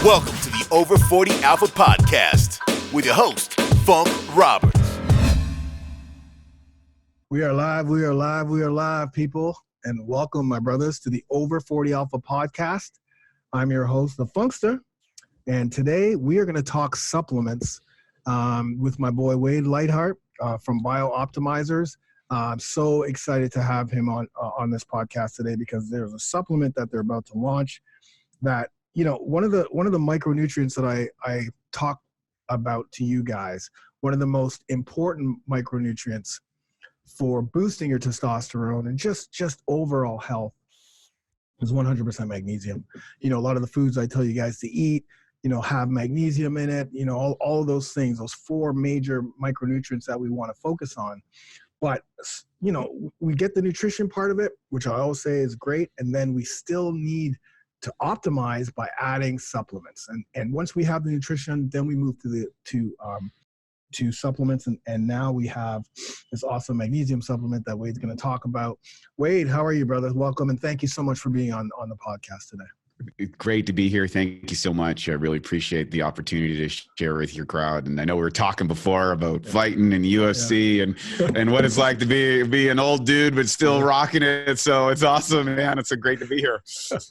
Welcome to the Over 40 Alpha Podcast with your host, Funk Roberts. We are live, people. And welcome, my brothers, to the Over 40 Alpha Podcast. I'm your host, the Funkster. And today we are going to talk supplements with my boy, Wade Lightheart from BioOptimizers. I'm so excited to have him on this podcast today because there's a supplement that they're about to launch that, you know, one of the micronutrients that I talk about to you guys, one of the most important micronutrients for boosting your testosterone and just overall health is 100% magnesium. You know, a lot of the foods I tell you guys to eat, you know, have magnesium in it, you know, all of those things, those four major micronutrients that we want to focus on. But, you know, we get the nutrition part of it, which I always say is great. And then we still need to optimize by adding supplements. And once we have the nutrition, then we move to supplements. And now we have this awesome magnesium supplement that Wade's going to talk about. Wade, how are you, brother? Welcome. And thank you so much for being on the podcast today. Great to be here. Thank you so much. I really appreciate the opportunity to share with your crowd. And I know we were talking before about fighting and UFC and what it's like to be an old dude, but still rocking it. So it's awesome, man. It's great to be here.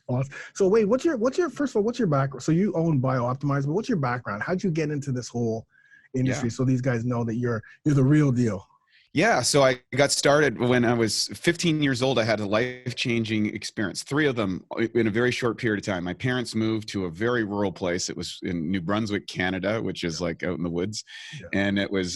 Awesome. So Wade, what's your first of all, what's your background? So you own BioOptimizers, but what's your background? How'd you get into this whole industry so these guys know that you're the real deal? Yeah, so I got started when I was 15 years old. I had a life-changing experience, 3 of them in a very short period of time. My parents moved to a very rural place. It was in New Brunswick, Canada, which is like out in the woods. Yeah. And it was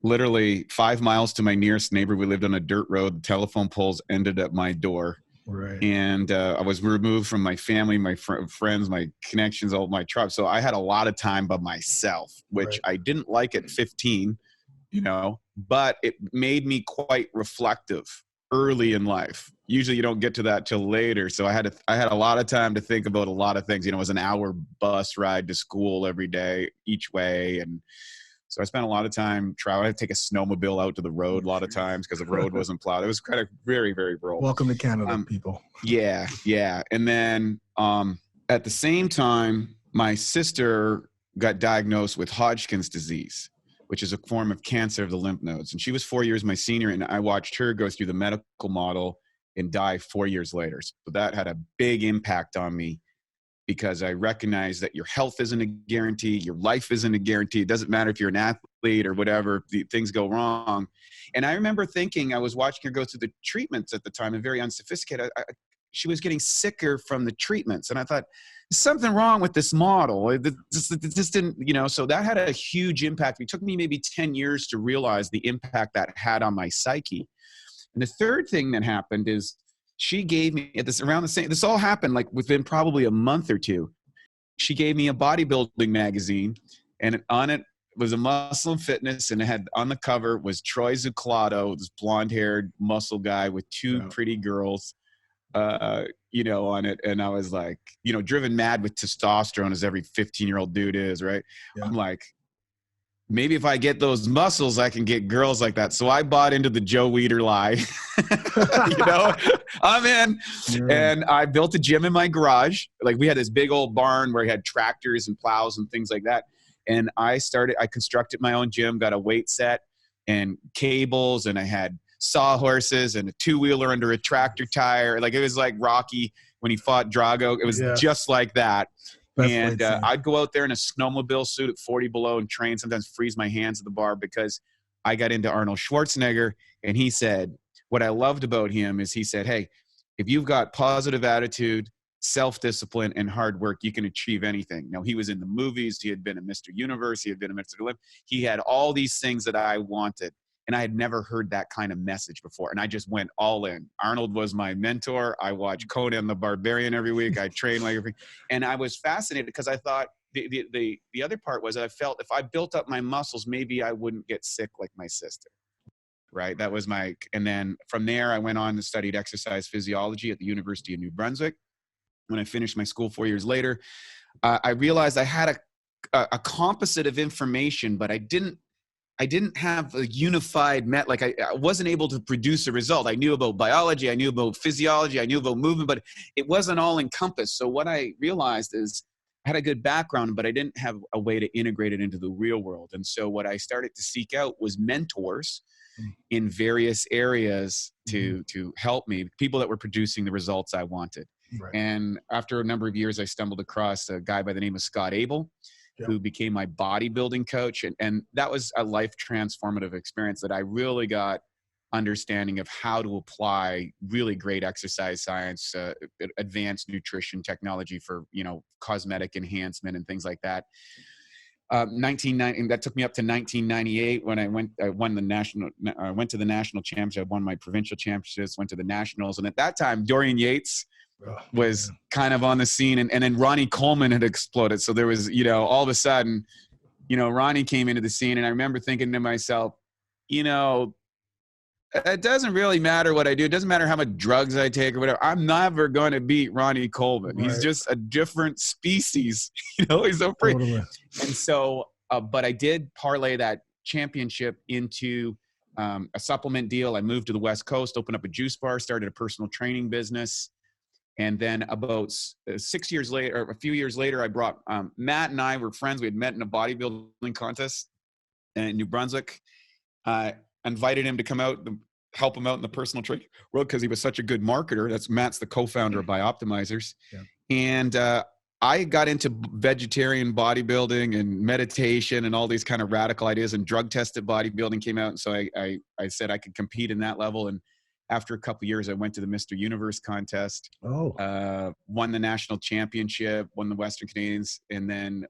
literally 5 miles to my nearest neighbor. We lived on a dirt road. The telephone poles ended at my door. Right. And I was removed from my family, my friends, my connections, all my tribe. So I had a lot of time by myself, which I didn't like at 15. You know, but it made me quite reflective early in life. Usually you don't get to that till later. So I had a lot of time to think about a lot of things. You know, it was an hour bus ride to school every day, each way. And so I spent a lot of time traveling. I had to take a snowmobile out to the road a lot of times because the road wasn't plowed. It was kind of very, very rural. Welcome to Canada, people. Yeah. And then at the same time, my sister got diagnosed with Hodgkin's disease, which is a form of cancer of the lymph nodes. And she was 4 years my senior, and I watched her go through the medical model and die 4 years later. So that had a big impact on me because I recognized that your health isn't a guarantee, your life isn't a guarantee. It doesn't matter if you're an athlete or whatever, things go wrong. And I remember thinking, I was watching her go through the treatments at the time and very unsophisticated. She was getting sicker from the treatments. And I thought, there's something wrong with this model. It just didn't, you know, so that had a huge impact. It took me maybe 10 years to realize the impact that had on my psyche. And the third thing that happened is she gave me this all happened like within probably a month or two. She gave me a bodybuilding magazine, and on it was a Muscle and Fitness, and it had on the cover was Troy Zuclato, this blonde-haired muscle guy with 2 pretty girls. You know, on it. And I was like, you know, driven mad with testosterone as every 15-year-old dude is, right? Yeah. I'm like, maybe if I get those muscles, I can get girls like that. So I bought into the Joe Weider lie. You know, I'm in. And I built a gym in my garage. Like we had this big old barn where we had tractors and plows and things like that. And I constructed my own gym, got a weight set and cables, and I had sawhorses and a 2-wheeler under a tractor tire. Like it was like Rocky when he fought Drago. It was just like that. And I'd go out there in a snowmobile suit at 40 below and train, sometimes freeze my hands at the bar because I got into Arnold Schwarzenegger. And he said, what I loved about him is he said, hey, if you've got positive attitude, self-discipline, and hard work, you can achieve anything. Now, he was in the movies. He had been a Mr. Universe. He had been a Mr. Olymp. He had all these things that I wanted. And I had never heard that kind of message before. And I just went all in. Arnold was my mentor. I watched Conan the Barbarian every week. I trained like everything. And I was fascinated because I thought the other part was I felt if I built up my muscles, maybe I wouldn't get sick like my sister. Right? That was and then from there, I went on and studied exercise physiology at the University of New Brunswick. When I finished my school 4 years later, I realized I had a composite of information, but I didn't have a unified like I wasn't able to produce a result. I knew about biology, I knew about physiology, I knew about movement, but it wasn't all encompassed. So what I realized is had a good background, but I didn't have a way to integrate it into the real world. And so what I started to seek out was mentors in various areas to help me, people that were producing the results I wanted. Right. And after a number of years, I stumbled across a guy by the name of Scott Abel, who became my bodybuilding coach. And that was a life transformative experience that I really got understanding of how to apply really great exercise science, advanced nutrition technology for, cosmetic enhancement and things like that. 1990, that took me up to 1998 when I went to the national championship, won my provincial championships, went to the nationals. And at that time, Dorian Yates was kind of on the scene, and then Ronnie Coleman had exploded. So there was, all of a sudden, Ronnie came into the scene, and I remember thinking to myself, it doesn't really matter what I do. It doesn't matter how much drugs I take or whatever. I'm never going to beat Ronnie Coleman. Right. He's just a different species. He's so free. Totally. And so, but I did parlay that championship into a supplement deal. I moved to the West Coast, opened up a juice bar, started a personal training business. And then about 6 years later, or a few years later, I brought Matt and I were friends. We had met in a bodybuilding contest in New Brunswick. Invited him to come out, help him out in the personal training world because he was such a good marketer. Matt's the co-founder of BioOptimizers. Yeah. And I got into vegetarian bodybuilding and meditation and all these kind of radical ideas, and drug-tested bodybuilding came out. And so I said I could compete in that level. And after a couple of years, I went to the Mr. Universe contest, won the national championship, won the Western Canadians, and then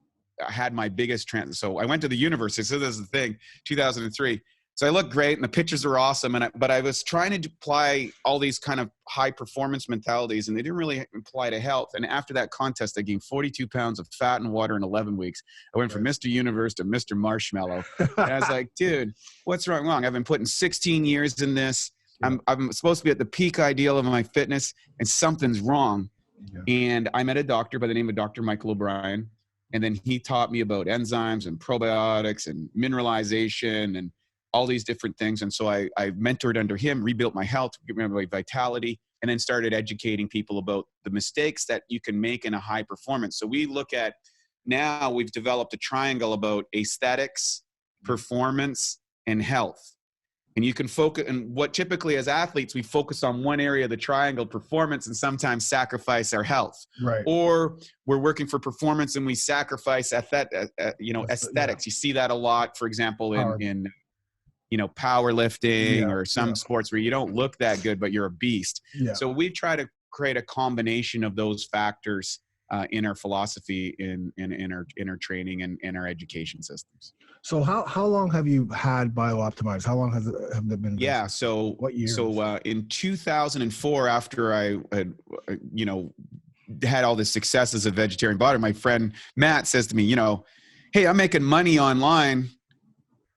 I had my biggest So I went to the university. So this is the thing, 2003. So I looked great and the pictures were awesome. But I was trying to apply all these kind of high performance mentalities, and they didn't really apply to health. And after that contest, I gained 42 pounds of fat and water in 11 weeks. I went from Mr. Universe to Mr. Marshmallow. And I was like, dude, what's wrong? I've been putting 16 years in this. I'm supposed to be at the peak ideal of my fitness, and something's wrong. Yeah. And I met a doctor by the name of Dr. Michael O'Brien. And then he taught me about enzymes and probiotics and mineralization and all these different things. And so I mentored under him, rebuilt my health, my vitality, and then started educating people about the mistakes that you can make in a high performance. So we look at, now we've developed a triangle about aesthetics, performance, and health. And you can focus, and what typically as athletes, we focus on one area of the triangle, performance, and sometimes sacrifice our health. Right. Or we're working for performance and we sacrifice aesthetics. Yeah. You see that a lot, for example, in powerlifting or some sports where you don't look that good, but you're a beast. Yeah. So we try to create a combination of those factors in our philosophy, in our training and in our education systems. So how long have you had BioOptimizers? How long have they been? Yeah. So what year? So in 2004, after I had all the success as a vegetarian bodybuilder, my friend Matt says to me, hey, I'm making money online.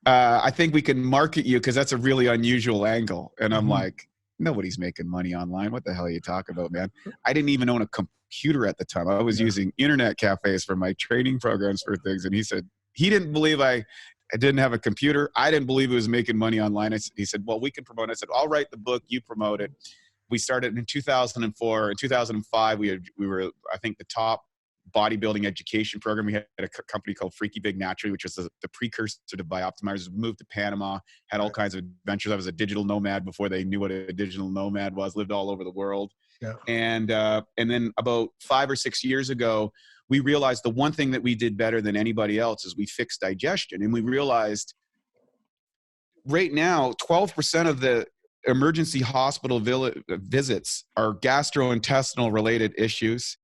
I think we can market you because that's a really unusual angle. And I'm like, nobody's making money online. What the hell are you talking about, man? I didn't even own a computer at the time. I was using internet cafes for my training programs for things. And he said, he didn't believe I didn't have a computer. I didn't believe it was making money online. He said, well, we can promote it. I said, I'll write the book, you promote it. We started in 2004. In 2005, we were, I think, the top bodybuilding education program. We had a company called Freaky Big Naturally, which was the precursor to Bioptimizers. We moved to Panama, had all kinds of adventures. I was a digital nomad before they knew what a digital nomad was, lived all over the world. Yeah. And then about 5 or 6 years ago, we realized the one thing that we did better than anybody else is we fixed digestion. And we realized right now, 12% of the emergency hospital visits are gastrointestinal related issues.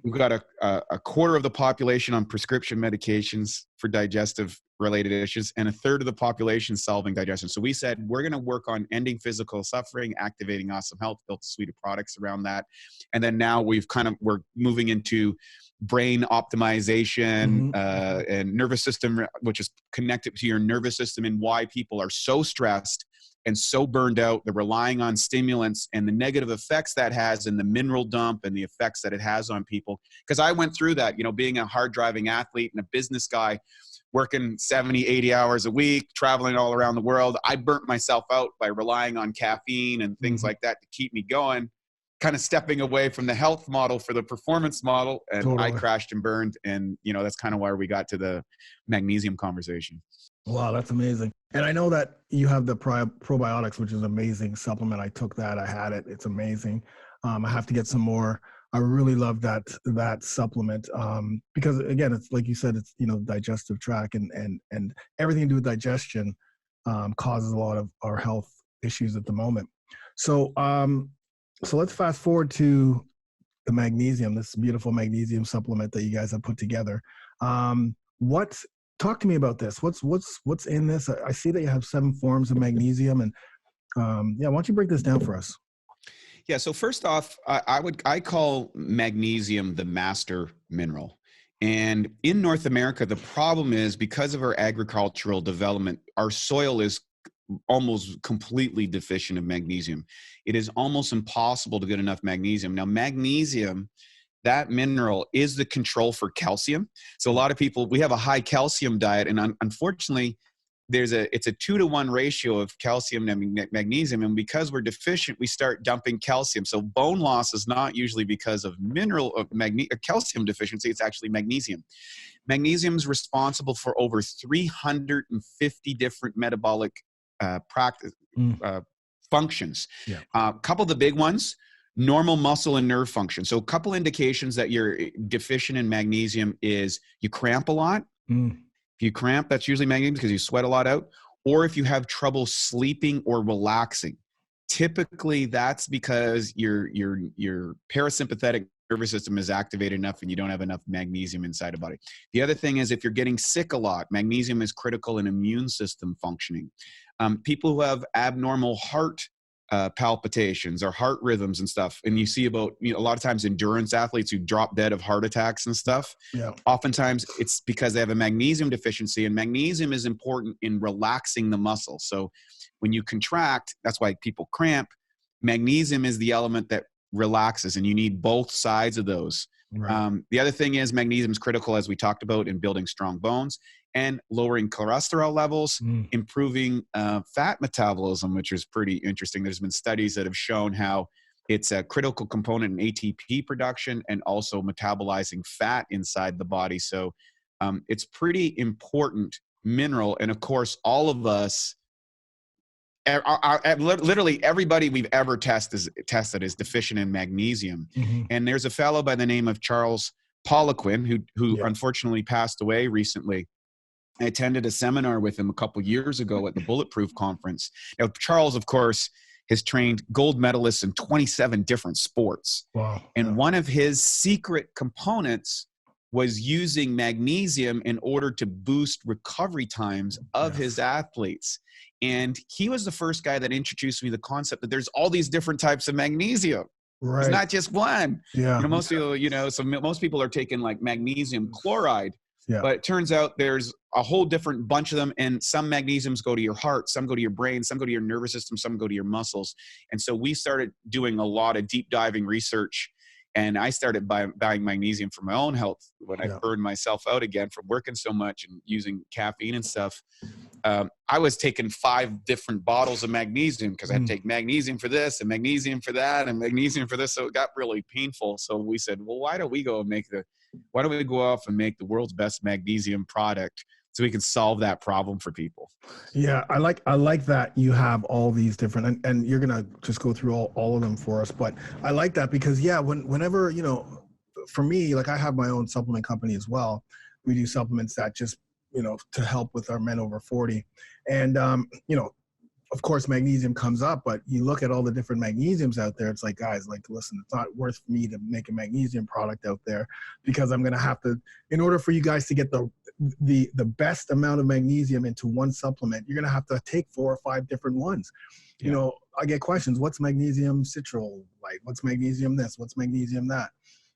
We've got a quarter of the population on prescription medications for digestive related issues, and a third of the population solving digestion. So we said, we're going to work on ending physical suffering, activating awesome health, built a suite of products around that. And then now we're moving into brain optimization and nervous system, which is connected to your nervous system, and why people are so stressed and so burned out. They're relying on stimulants and the negative effects that has, and the mineral dump and the effects that it has on people. Because I went through that, being a hard driving athlete and a business guy, working 70, 80 hours a week, traveling all around the world. I burnt myself out by relying on caffeine and things like that to keep me going. kind of stepping away from the health model for the performance model, and Totally. I crashed and burned. And, you know, that's kind of why we got to the magnesium conversation. Wow, that's amazing. And I know that you have the probiotics, which is an amazing supplement. I took that. I had it. It's amazing. I have to get some more. I really love that supplement because, again, it's like you said, it's, you know, digestive tract and everything to do with digestion causes a lot of our health issues at the moment. So so let's fast forward to the magnesium, this beautiful magnesium supplement that you guys have put together. Talk to me about this. What's in this? I see that you have 7 forms of magnesium, and why don't you break this down for us? Yeah. So first off, I call magnesium the master mineral. And in North America, the problem is because of our agricultural development, our soil is almost completely deficient of magnesium. It is almost impossible to get enough magnesium. Now, magnesium, that mineral, is the control for calcium. So a lot of people, we have a high calcium diet, and unfortunately, it's a 2-to-1 ratio of calcium and magnesium. And because we're deficient, we start dumping calcium. So bone loss is not usually because of calcium deficiency. It's actually magnesium. Magnesium is responsible for over 350 different metabolic functions. Yeah. A couple of the big ones: normal muscle and nerve function. So a couple indications that you're deficient in magnesium is you cramp a lot. If you cramp, that's usually magnesium because you sweat a lot out. Or if you have trouble sleeping or relaxing, typically that's because your parasympathetic nervous system is activated enough and you don't have enough magnesium inside the body. The other thing is if you're getting sick a lot, magnesium is critical in immune system functioning. People who have abnormal heart palpitations or heart rhythms and stuff, and you see about, you know, a lot of times endurance athletes who drop dead of heart attacks and stuff. Yeah. Oftentimes it's because they have a magnesium deficiency, and magnesium is important in relaxing the muscle. So when you contract, that's why people cramp. Magnesium is the element that relaxes, and you need both sides of those. Right. The other thing is magnesium is critical, as we talked about, in building strong bones and lowering cholesterol levels, improving fat metabolism, which is pretty interesting. There's been studies that have shown how it's a critical component in ATP production and also metabolizing fat inside the body. So it's pretty important mineral. And of course, all of us, literally everybody we've ever tested is deficient in magnesium. And there's a fellow by the name of Charles Poliquin who unfortunately passed away recently. I attended a seminar with him a couple years ago at the Bulletproof Conference. Now, Charles, of course, has trained gold medalists in 27 different sports. Wow. And one of his secret components was using magnesium in order to boost recovery times of his athletes. And he was the first guy that introduced me to the concept that there's all these different types of magnesium. Right. It's not just one. Yeah. You know, most people, so most people are taking like magnesium chloride. Yeah. But it turns out there's a whole different bunch of them, and some magnesiums go to your heart, some go to your brain, some go to your nervous system, some go to your muscles. And so we started doing a lot of deep diving research, and I started buying magnesium for my own health when I burned myself out again from working so much and using caffeine and stuff. I was taking 5 different bottles of magnesium because I had to take magnesium for this and magnesium for that and magnesium for this. So it got really painful. So we said, well, why don't we go off and make the world's best magnesium product so we can solve that problem for people? Yeah, I like that you have all these different, and you're gonna just go through all of them for us. But I like that because whenever, you know, for me, like I have my own supplement company as well. We do supplements that just, you know, to help with our men over 40, and you know, of course, magnesium comes up, but you look at all the different magnesiums out there. It's like, guys, like, listen, it's not worth me to make a magnesium product out there because I'm going to have to, in order for you guys to get the best amount of magnesium into one supplement, you're going to have to take 4 or 5 different ones. You know, I get questions. What's magnesium citrate? Like, what's magnesium this? What's magnesium that?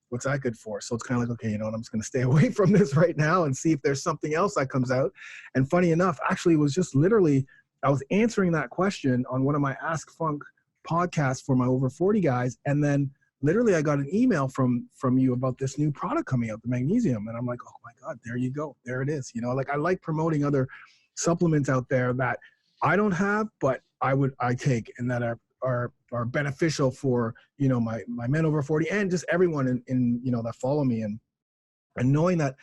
What's that good for? So it's kind of like, okay, you know what, I'm just going to stay away from this right now and see if there's something else that comes out. And funny enough, actually, it was just literally, I was answering that question on one of my Ask Funk podcasts for my over 40 guys. And then literally I got an email from you about this new product coming out, the magnesium. And I'm like, oh my God, there you go. There it is. You know, like I like promoting other supplements out there that I don't have, but I take, and that are are beneficial for, you know, my men over 40 and just everyone in you know, that follow me, and knowing that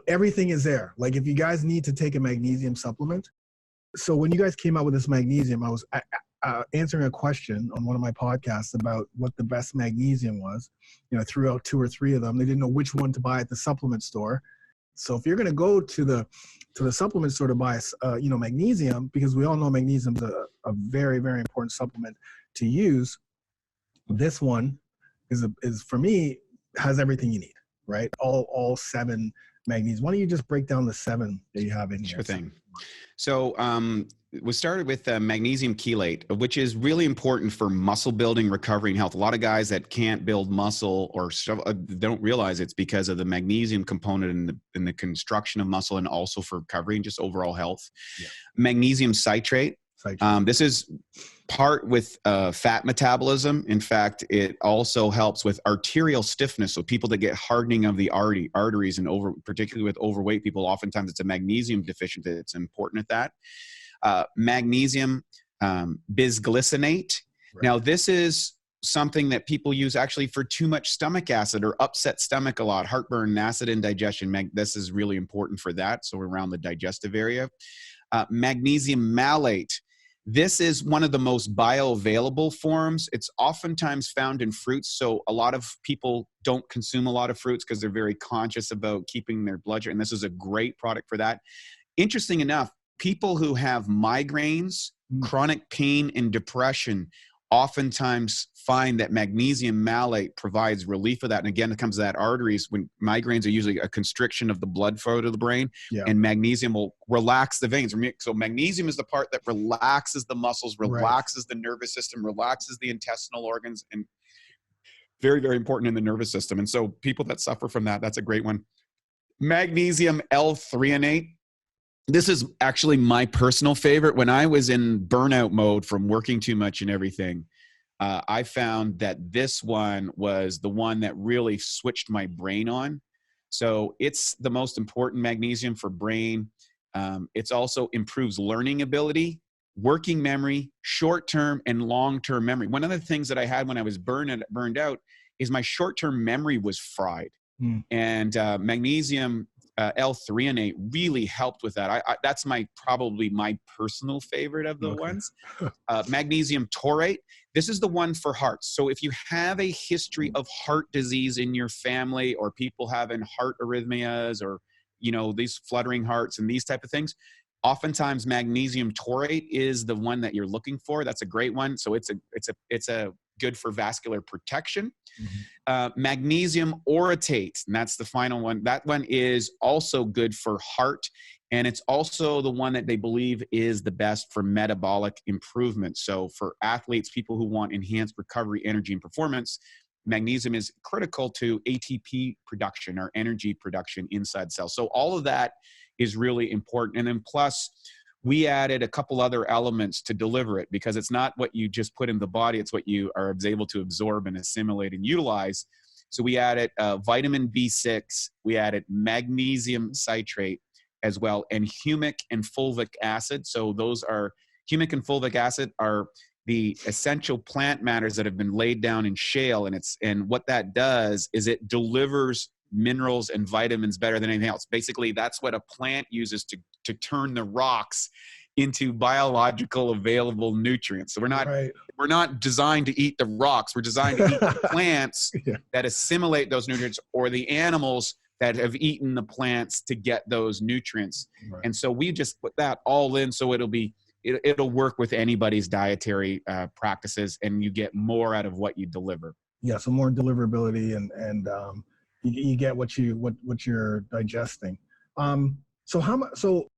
everything is there. Like if you guys need to take a magnesium supplement. So when you guys came out with this magnesium, I was answering a question on one of my podcasts about what the best magnesium was. You know, threw out 2 or 3 of them. They didn't know which one to buy at the supplement store. So if you're going to go to the supplement store to buy, you know, magnesium, because we all know magnesium is a very, very important supplement to use. This one is for me, has everything you need, right? All 7 magnesium. Why don't you just break down the 7 that you have in here? Sure thing. So we started with magnesium chelate, which is really important for muscle building, recovery, and health. A lot of guys that can't build muscle or don't realize it's because of the magnesium component in the construction of muscle, and also for recovery and just overall health. Yeah. Magnesium citrate. This is part with fat metabolism. In fact, it also helps with arterial stiffness. So people that get hardening of the arteries, and particularly with overweight people, oftentimes it's a magnesium deficient that's important at that. Magnesium bisglycinate. Right. Now, this is something that people use actually for too much stomach acid or upset stomach a lot, heartburn, acid indigestion. This is really important for that. So around the digestive area. Magnesium malate. This is one of the most bioavailable forms. It's oftentimes found in fruits. So a lot of people don't consume a lot of fruits because they're very conscious about keeping their blood sugar. And this is a great product for that. Interesting enough, people who have migraines, chronic pain, and depression oftentimes find that magnesium malate provides relief of that. And again, it comes to that arteries. When migraines are usually a constriction of the blood flow to the brain, and magnesium will relax the veins. So magnesium is the part that relaxes the muscles, relaxes the nervous system, relaxes the intestinal organs, and very, very important in the nervous system. And so people that suffer from that, that's a great one. Magnesium L-threonate. This is actually my personal favorite. When I was in burnout mode from working too much and everything, I found that this one was the one that really switched my brain on. So it's the most important magnesium for brain. It's also improves learning ability, working memory, short-term and long-term memory. One of the things that I had when I was burned out is my short-term memory was fried. And magnesium L-threonate really helped with that. That's probably my personal favorite of the ones. Magnesium taurate. This is the one for hearts. So if you have a history of heart disease in your family, or people having heart arrhythmias, or, you know, these fluttering hearts and these type of things, oftentimes magnesium taurate is the one that you're looking for. That's a great one. So it's a good for vascular protection. Magnesium orotate, and that's the final one. That one is also good for heart, and it's also the one that they believe is the best for metabolic improvement. So for athletes, people who want enhanced recovery, energy, and performance, magnesium is critical to ATP production, or energy production inside cells. So all of that is really important. And then plus, we added a couple other elements to deliver it, because it's not what you just put in the body, it's what you are able to absorb and assimilate and utilize. So we added vitamin B6, we added magnesium citrate as well, and humic and fulvic acid. So those are, humic and fulvic acid are the essential plant matters that have been laid down in shale, and what that does is it delivers minerals and vitamins better than anything else. Basically, that's what a plant uses to turn the rocks into biological available nutrients. So we're not designed to eat the rocks. We're designed to eat the plants that assimilate those nutrients, or the animals that have eaten the plants to get those nutrients. And so we just put that all in, so it'll work with anybody's dietary practices, and you get more out of what you deliver. Yeah, so more deliverability, and you get what you're digesting. So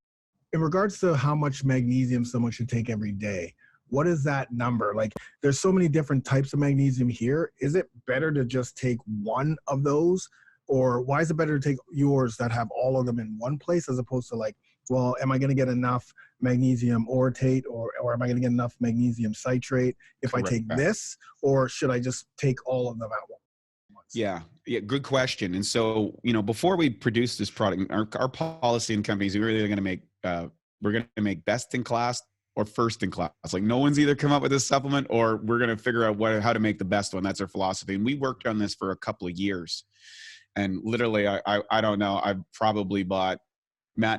in regards to how much magnesium someone should take every day, what is that number? Like, there's so many different types of magnesium here. Is it better to just take one of those, or why is it better to take yours that have all of them in one place, as opposed to, like, well, am I going to get enough magnesium orotate, or am I going to get enough magnesium citrate if I take this, or should I just take all of them at once? Yeah, good question. And so, before we produce this product, our policy in companies, we're going to make best in class or first in class. Like no one's either come up with this supplement or we're going to figure out how to make the best one. That's our philosophy. And we worked on this for a couple of years. And literally, I don't know, I've probably bought,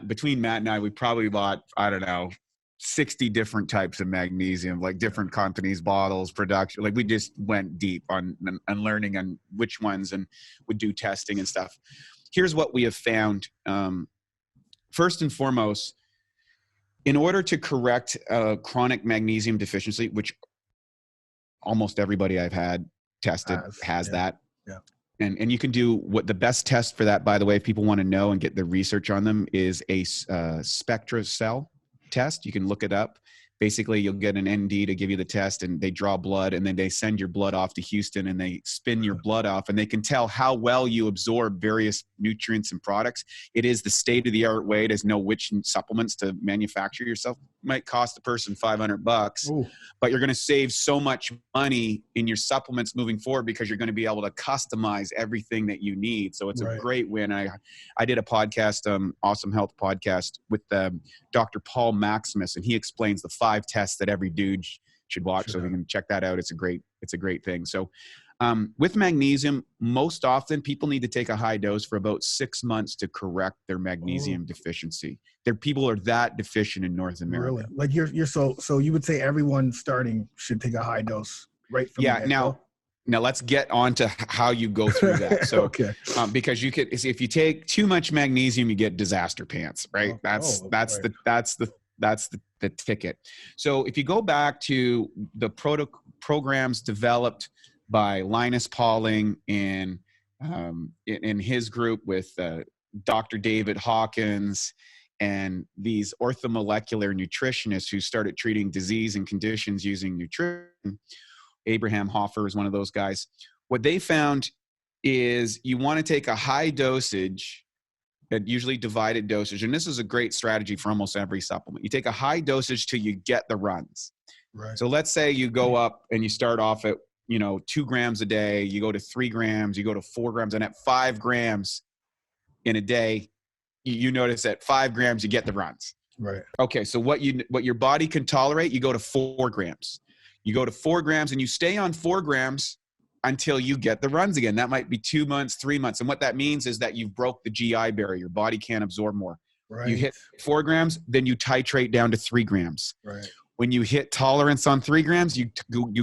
between Matt and I, we probably bought, I don't know, 60 different types of magnesium, like different companies, bottles, production. Like we just went deep on learning on which ones and would do testing and stuff. Here's what we have found. First and foremost, in order to correct chronic magnesium deficiency, which almost everybody I've had tested has that. Yeah. And you can do what the best test for that, by the way, if people want to know and get the research on them, is a spectra cell test. You can look it up. Basically, you'll get an ND to give you the test, and they draw blood, and then they send your blood off to Houston, and they spin your blood off, and they can tell how well you absorb various nutrients and products. It is the state-of-the-art way to know which supplements to manufacture yourself. It might cost the person $500, Ooh. but you're going to save so much money in your supplements moving forward because you're going to be able to customize everything that you need. So it's a great win. I did a podcast, Awesome Health podcast with Dr. Paul Maximus, and he explains the 5 tests that every dude should watch. So we can check that out. It's a great thing. So with magnesium, most often people need to take a high dose for about 6 months to correct their magnesium deficiency. People are that deficient in North America. Really? Like you're so you would say everyone starting should take a high dose right from the get-go? Now let's get on to how you go through that. So, okay. Because if you take too much magnesium, you get disaster pants, right? That's the ticket. So if you go back to the programs developed by Linus Pauling in his group with Dr. David Hawkins and these orthomolecular nutritionists who started treating disease and conditions using nutrition, Abraham Hoffer is one of those guys. What they found is you want to take a high dosage, usually divided dosage. And this is a great strategy for almost every supplement. You take a high dosage till you get the runs. Right. So let's say you go up and you start off at, 2 grams a day, you go to 3 grams, you go to 4 grams, and at 5 grams in a day, you notice at 5 grams, you get the runs. Right. Okay. So what your body can tolerate, you go to 4 grams. You go to 4 grams and you stay on 4 grams until you get the runs again. That might be 2 months, 3 months. And what that means is that you've broke the GI barrier. Your body can't absorb more. Right. You hit 4 grams, then you titrate down to 3 grams. Right. When you hit tolerance on 3 grams, you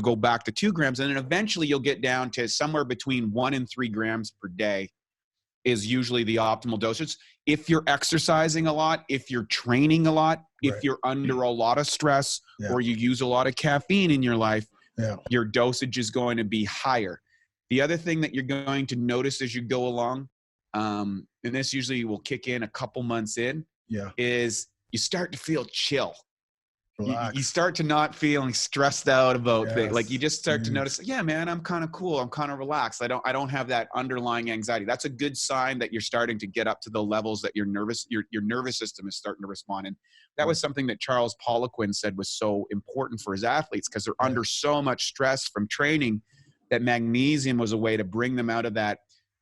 go back to 2 grams. And then eventually you'll get down to somewhere between 1 and 3 grams per day is usually the optimal dosage. If you're exercising a lot, if you're training a lot, if you're under a lot of stress or you use a lot of caffeine in your life, your dosage is going to be higher. The other thing that you're going to notice as you go along, and this usually will kick in a couple months in, is you start to feel chill. You start to not feeling stressed out about things. Like you just start to notice, yeah, man, I'm kind of cool. I'm kind of relaxed. I don't have that underlying anxiety. That's a good sign that you're starting to get up to the levels that your nervous system is starting to respond. And that was something that Charles Poliquin said was so important for his athletes because they're under so much stress from training that magnesium was a way to bring them out of that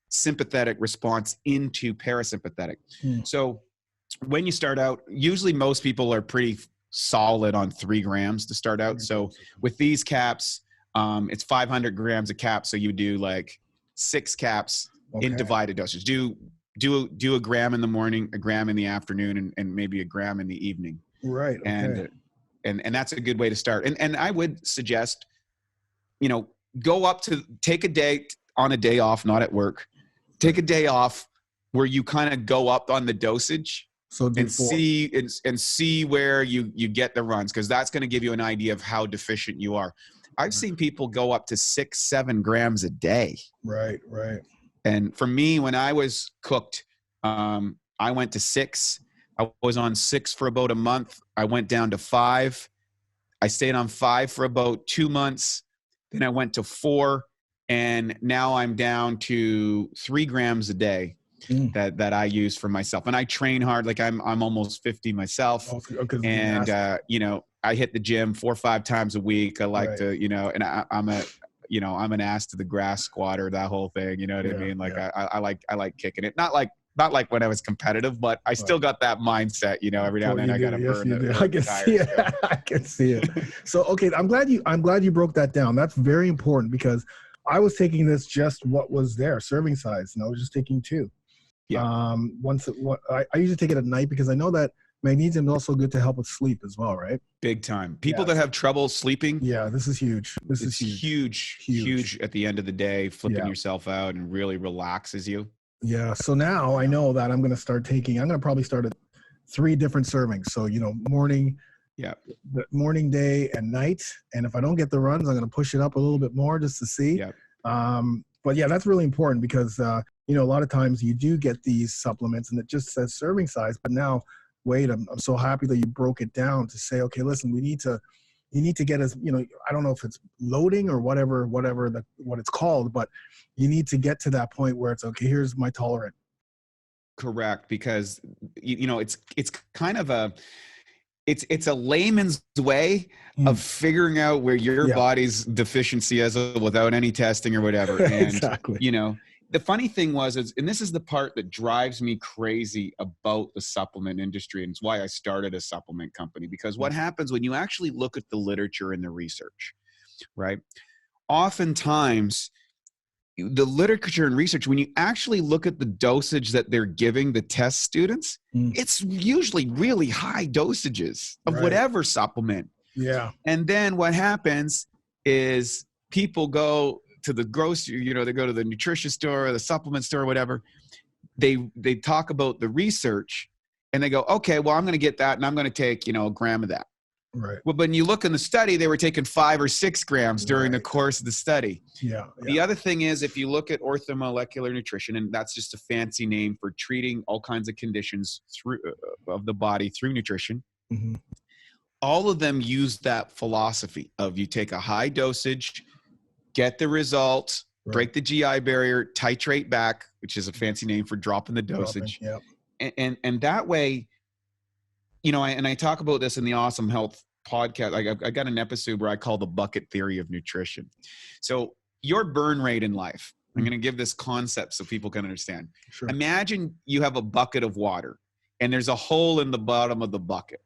sympathetic response into parasympathetic. So when you start out, usually most people are pretty solid on 3 grams to start out. So with these caps, it's 500 grams a cap. So you do like 6 caps in divided dosage. Do a gram in the morning, a gram in the afternoon, and maybe a gram in the evening. Right. Okay. And that's a good way to start. And I would suggest, go up to take a day on a day off, not at work. Take a day off where you kind of go up on the dosage. So see where you get the runs, because that's going to give you an idea of how deficient you are. I've seen people go up to 6-7 grams a day. Right. And for me, when I was cooked, I went to 6. I was on 6 for about a month. I went down to 5. I stayed on 5 for about 2 months. Then I went to 4, and now I'm down to 3 grams a day. That I use for myself, and I train hard. Like I'm almost 50 myself, and I hit the gym 4 or 5 times a week. I like to, and I'm an ass to the grass squatter, that whole thing. You know what I mean? Like I like kicking it. Not like not like when I was competitive, but I still got that mindset, you know, every now and then I got to burn the I can see it. I can see it. So, okay. I'm glad you broke that down. That's very important because I was taking this just what was there, serving size, and I was just taking 2. Yeah. I usually take it at night because I know that magnesium is also good to help with sleep as well, right? Big time. People that have trouble sleeping. Yeah, this is huge. This is huge at the end of the day, flipping yourself out and really relaxes you. Yeah. So now I know that I'm going to probably start at 3 different servings. So, you know, morning, day and night. And if I don't get the runs, I'm going to push it up a little bit more just to see. Yeah. But yeah, that's really important because, you know, a lot of times you do get these supplements and it just says serving size, but now, Wade, I'm so happy that you broke it down to say, okay, listen, you need to get us, you know, I don't know if it's loading or what it's called, but you need to get to that point where it's okay, here's my tolerant. Correct. Because, you know, it's kind of it's a layman's way of figuring out where your body's deficiency is without any testing or whatever. And, exactly. You know, the funny thing and this is the part that drives me crazy about the supplement industry, and it's why I started a supplement company, because what happens when you actually look at the literature and the research, right? Oftentimes, the literature and research, when you actually look at the dosage that they're giving the test students, it's usually really high dosages of whatever supplement. Yeah. And then what happens is people go to the grocery, you know, they go to the nutrition store or the supplement store or whatever. They talk about the research and they go, okay, well, I'm going to get that and I'm going to take, you know, a gram of that. Right. Well, when you look in the study, they were taking 5 or 6 grams during the course of the study. Yeah. The other thing is, if you look at orthomolecular nutrition, and that's just a fancy name for treating all kinds of conditions of the body through nutrition, all of them use that philosophy of you take a high dosage, get the result, break the GI barrier, titrate back, which is a fancy name for dropping the dosage. And that way, you know, and I talk about this in the Awesome Health podcast. I got an episode where I call the bucket theory of nutrition. So your burn rate in life, I'm going to give this concept so people can understand. Sure. Imagine you have a bucket of water and there's a hole in the bottom of the bucket.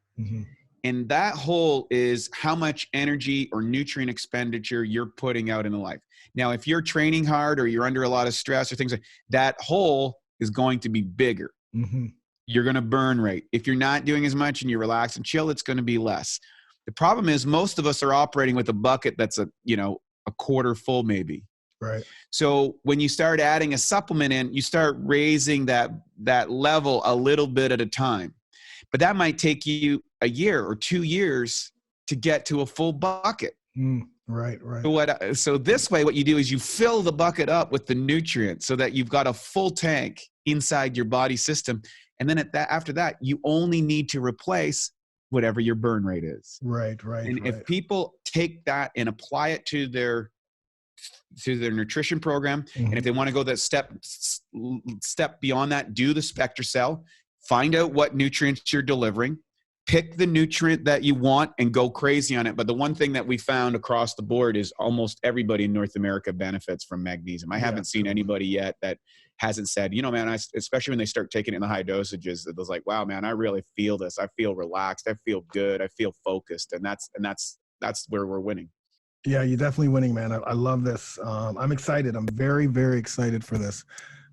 And that hole is how much energy or nutrient expenditure you're putting out in the life. Now, if you're training hard or you're under a lot of stress or things like that, hole is going to be bigger. You're going to burn rate. If you're not doing as much and you relax and chill, it's going to be less. The problem is most of us are operating with a bucket that's a quarter full maybe. Right. So when you start adding a supplement in, you start raising that level a little bit at a time. But that might take you a year or 2 years to get to a full bucket. Right. So this way, what you do is you fill the bucket up with the nutrients so that you've got a full tank inside your body system. And then after that, you only need to replace whatever your burn rate is. Right. And if people take that and apply it to their nutrition program, and if they want to go that step beyond that, do the SpectraCell, find out what nutrients you're delivering, pick the nutrient that you want and go crazy on it. But the one thing that we found across the board is almost everybody in North America benefits from magnesium. I haven't seen anybody yet that hasn't said, you know, man, especially when they start taking it in the high dosages, it was like, wow, man, I really feel this. I feel relaxed. I feel good. I feel focused. And that's where we're winning. Yeah, you're definitely winning, man. I love this. I'm excited. I'm very, very excited for this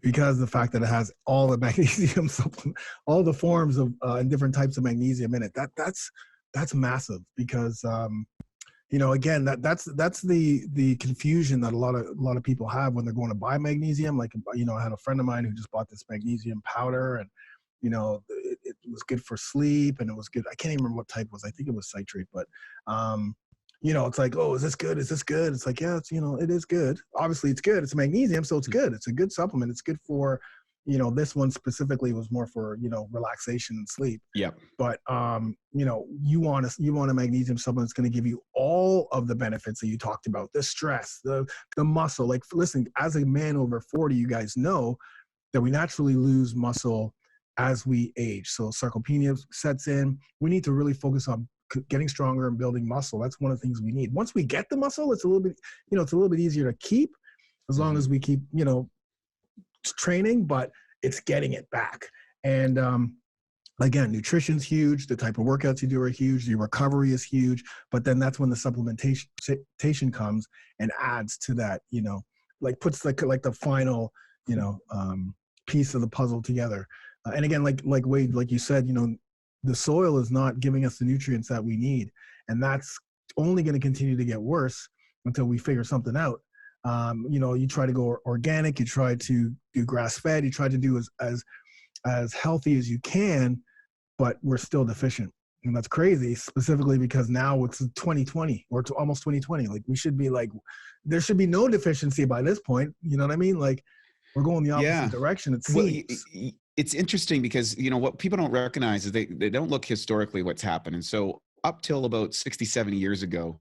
because the fact that it has all the magnesium supplement, all the forms of and different types of magnesium in it. That's massive because you know, again, that's the confusion that a lot of people have when they're going to buy magnesium. Like, you know, I had a friend of mine who just bought this magnesium powder, and you know, it was good for sleep, and it was good. I can't even remember what type it was. I think it was citrate, but you know, it's like, oh, is this good? Is this good? It's like, yeah, it's, you know, it is good. Obviously, it's good. It's magnesium, so it's good. It's a good supplement. It's good for, you know, this one specifically was more for, you know, relaxation and sleep. Yeah. But, you know, you want a magnesium supplement that's going to give you all of the benefits that you talked about, the stress, the muscle. Like, listen, as a man over 40, you guys know that we naturally lose muscle as we age. So sarcopenia sets in. We need to really focus on getting stronger and building muscle. That's one of the things we need. Once we get the muscle, it's a little bit, you know, it's a little bit easier to keep as long as we keep, you know, training, but it's getting it back. And again, nutrition's huge. The type of workouts you do are huge. Your recovery is huge. But then that's when the supplementation comes and adds to that, you know, like puts like the final, you know, piece of the puzzle together. And again, like Wade, like you said, you know, the soil is not giving us the nutrients that we need. And that's only going to continue to get worse until we figure something out. You know, you try to go organic, you try to do grass-fed, you try to do as healthy as you can, but we're still deficient. And that's crazy, specifically because now it's 2020 or it's almost 2020. Like we should be like, there should be no deficiency by this point. You know what I mean? Like we're going the opposite direction. It seems. Well, it's interesting because, you know, what people don't recognize is they don't look historically what's happened. And so up till about 60, 70 years ago,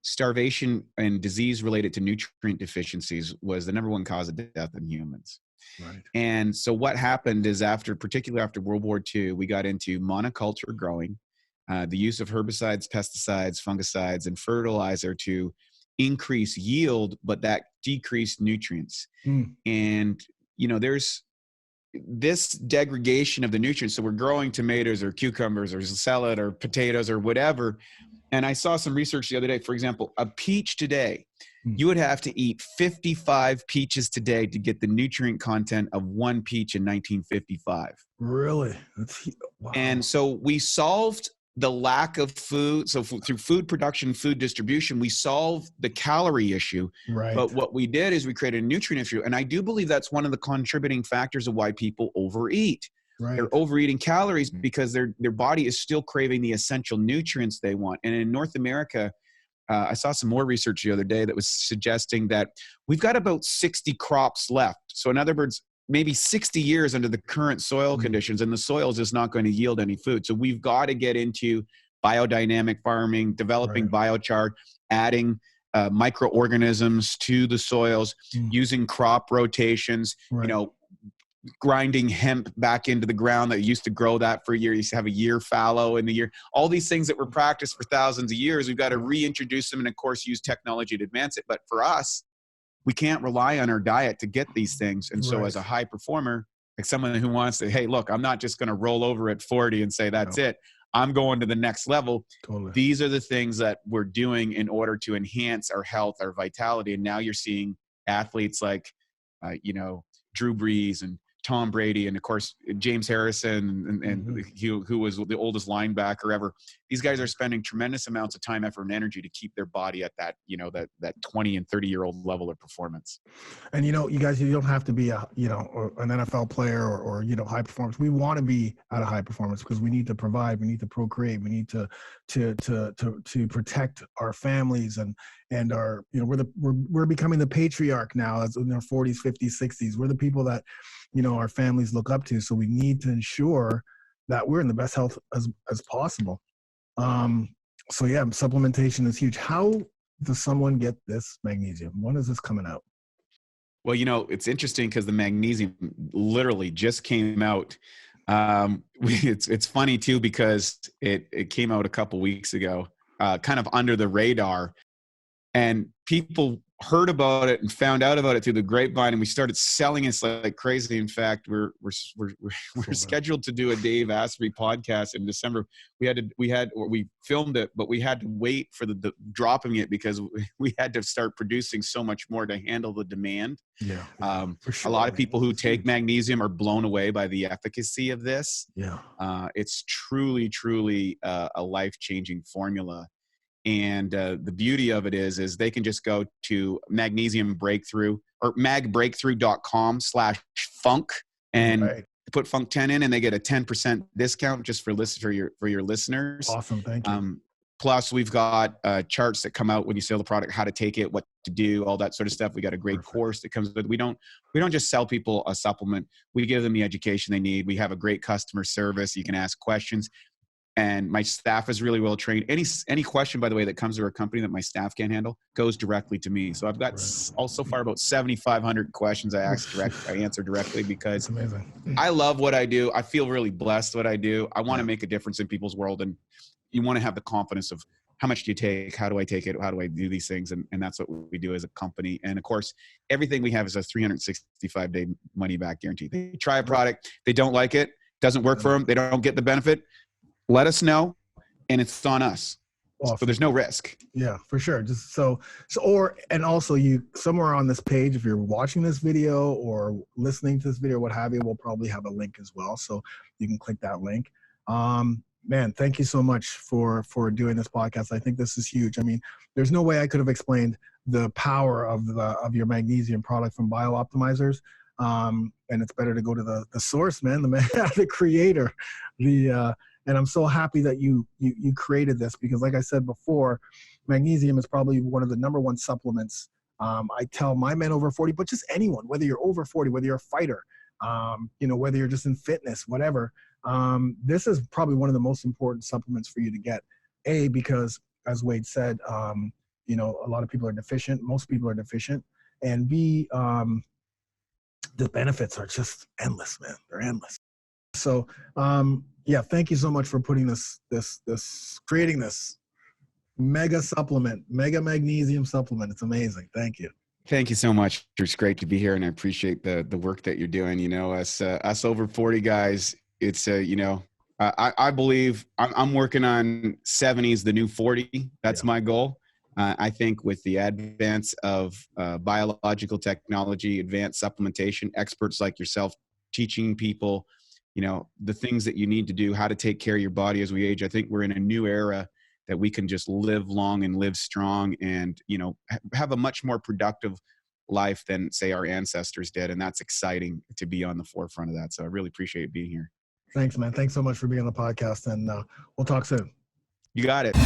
starvation and disease related to nutrient deficiencies was the #1 cause of death in humans. Right. And so what happened is particularly after World War II, we got into monoculture growing, the use of herbicides, pesticides, fungicides, and fertilizer to increase yield, but that decreased nutrients. And, you know, there's this degradation of the nutrients. So we're growing tomatoes or cucumbers or salad or potatoes or whatever. And I saw some research the other day, for example, a peach today, you would have to eat 55 peaches today to get the nutrient content of 1 peach in 1955. Really? Wow. And so we solved the lack of food. So through food production, food distribution, we solved the calorie issue. Right. But what we did is we created a nutrient issue. And I do believe that's one of the contributing factors of why people overeat. Right. They're overeating calories because their body is still craving the essential nutrients they want. And in North America, I saw some more research the other day that was suggesting that we've got about 60 crops left. So in other words, maybe 60 years under the current soil conditions, and the soil is just not going to yield any food. So we've got to get into biodynamic farming, developing biochar, adding microorganisms to the soils, using crop rotations, you know, grinding hemp back into the ground that used to grow that for a year. You used to have a year fallow in the year. All these things that were practiced for thousands of years, we've got to reintroduce them and, of course, use technology to advance it. But for us, we can't rely on our diet to get these things. And so as a high performer, like someone who wants to, hey, look, I'm not just going to roll over at 40 and say, that's it. I'm going to the next level. Totally. These are the things that we're doing in order to enhance our health, our vitality. And now you're seeing athletes like, you know, Drew Brees and Tom Brady, and of course, James Harrison, and who was the oldest linebacker ever. These guys are spending tremendous amounts of time, effort, and energy to keep their body at that, you know, that 20 and 30-year-old level of performance. And, you know, you guys, you don't have to be an NFL player or, you know, high performance. We want to be at a high performance because we need to provide, we need to procreate, we need to protect our families and our, you know, we're becoming the patriarch now as in our 40s, 50s, 60s. We're the people that, you know, our families look up to. So we need to ensure that we're in the best health as possible. So yeah, supplementation is huge. How does someone get this magnesium? When is this coming out? Well, you know, it's interesting because the magnesium literally just came out. It's funny too, because it came out a couple weeks ago, kind of under the radar, and people heard about it and found out about it through the grapevine, and we started selling it like crazy. In fact, we're scheduled to do a Dave Asprey podcast in December. We filmed it, but we had to wait for the dropping it because we had to start producing so much more to handle the demand. Yeah. A lot of people who take magnesium are blown away by the efficacy of this. Yeah. It's truly a life-changing formula. And the beauty of it is they can just go to Magnesium Breakthrough or magbreakthrough.com/funk and put Funk 10 in, and they get a 10% discount just for your listeners. Awesome. Thank you. Plus we've got charts that come out when you sell the product, how to take it, what to do, all that sort of stuff. We got a great course that comes with. We don't just sell people a supplement. We give them the education they need. We have a great customer service. You can ask questions. And my staff is really well trained. Any question, by the way, that comes to our company that my staff can't handle goes directly to me. So I've got so far about 7,500 questions I answer directly because I love what I do. I feel really blessed what I do. I want to make a difference in people's world, and you want to have the confidence of how much do you take? How do I take it? How do I do these things? And that's what we do as a company. And of course, everything we have is a 365-day money back guarantee. They try a product, they don't like it, doesn't work for them, they don't get the benefit, let us know, and it's on us. Well, so there's no risk. Yeah, for sure. Just and also you somewhere on this page, if you're watching this video or listening to this video, what have you, we'll probably have a link as well. So you can click that link. Man, thank you so much for doing this podcast. I think this is huge. I mean, there's no way I could have explained the power of your magnesium product from BioOptimizers. And it's better to go to the source, man, the creator, and I'm so happy that you created this, because like I said before, magnesium is probably one of the number one supplements. I tell my men over 40, but just anyone, whether you're over 40, whether you're a fighter, whether you're just in fitness, whatever, this is probably one of the most important supplements for you to get. A, because as Wade said, a lot of people are deficient. Most people are deficient. And B, the benefits are just endless, man. They're endless. So, yeah, thank you so much for putting creating this mega magnesium supplement. It's amazing. Thank you. Thank you so much. It's great to be here, and I appreciate the work that you're doing. Us over 40 guys, it's I believe I'm working on 70 is the new 40. That's my goal. I think with the advance of biological technology, advanced supplementation, experts like yourself teaching people, the things that you need to do, how to take care of your body as we age. I think we're in a new era that we can just live long and live strong and, have a much more productive life than, say, our ancestors did. And that's exciting to be on the forefront of that. So I really appreciate being here. Thanks, man. Thanks so much for being on the podcast, and we'll talk soon. You got it.